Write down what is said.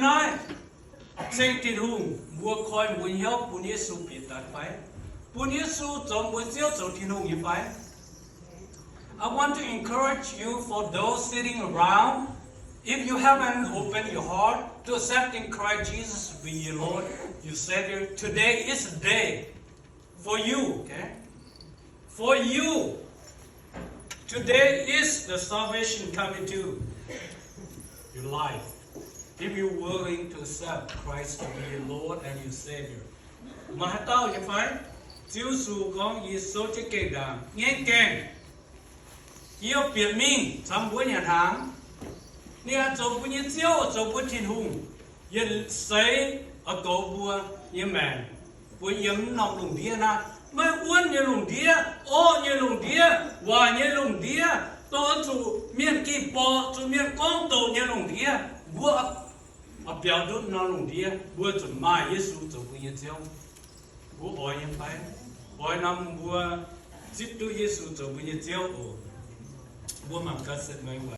nói trên thiên hùng mua coi muốn help muốn Yesu biết đạt phải muốn Yesu trong muốn gieo trong thiên hùng như phải. I want to encourage you for those sitting around, if you haven't opened your heart to accepting Christ Jesus to be your Lord, your Savior, today is a day for you, okay? For you. Today is the salvation coming to your life. If you're willing to accept Christ to be your Lord and your Savior. Mà tao như phải, Chúa Giêsu có Yesu cho kể đàn, nghe kèn. Yêu biệt mình trong buổi nhà tháng, nè cho buổi nhà chiếu, cho buổi thiên hùng, yên xây ở cầu bùa như mẹ, buổi yếm nòng lùng đĩa na, mới uốn như lùng đĩa, ô như lùng đĩa, hòa như lùng đĩa, tôi chủ miền kỳ bò, chủ miền con tổ như lùng đĩa, bùa ở biểu đốt nó lùng đĩa, bùa chuẩn mai Yesu cho buổi nhà chiếu, bùa ỏi như phải, ỏi năm bùa, chít tu Yesu cho buổi nhà chiếu. Woman, God said, my wife.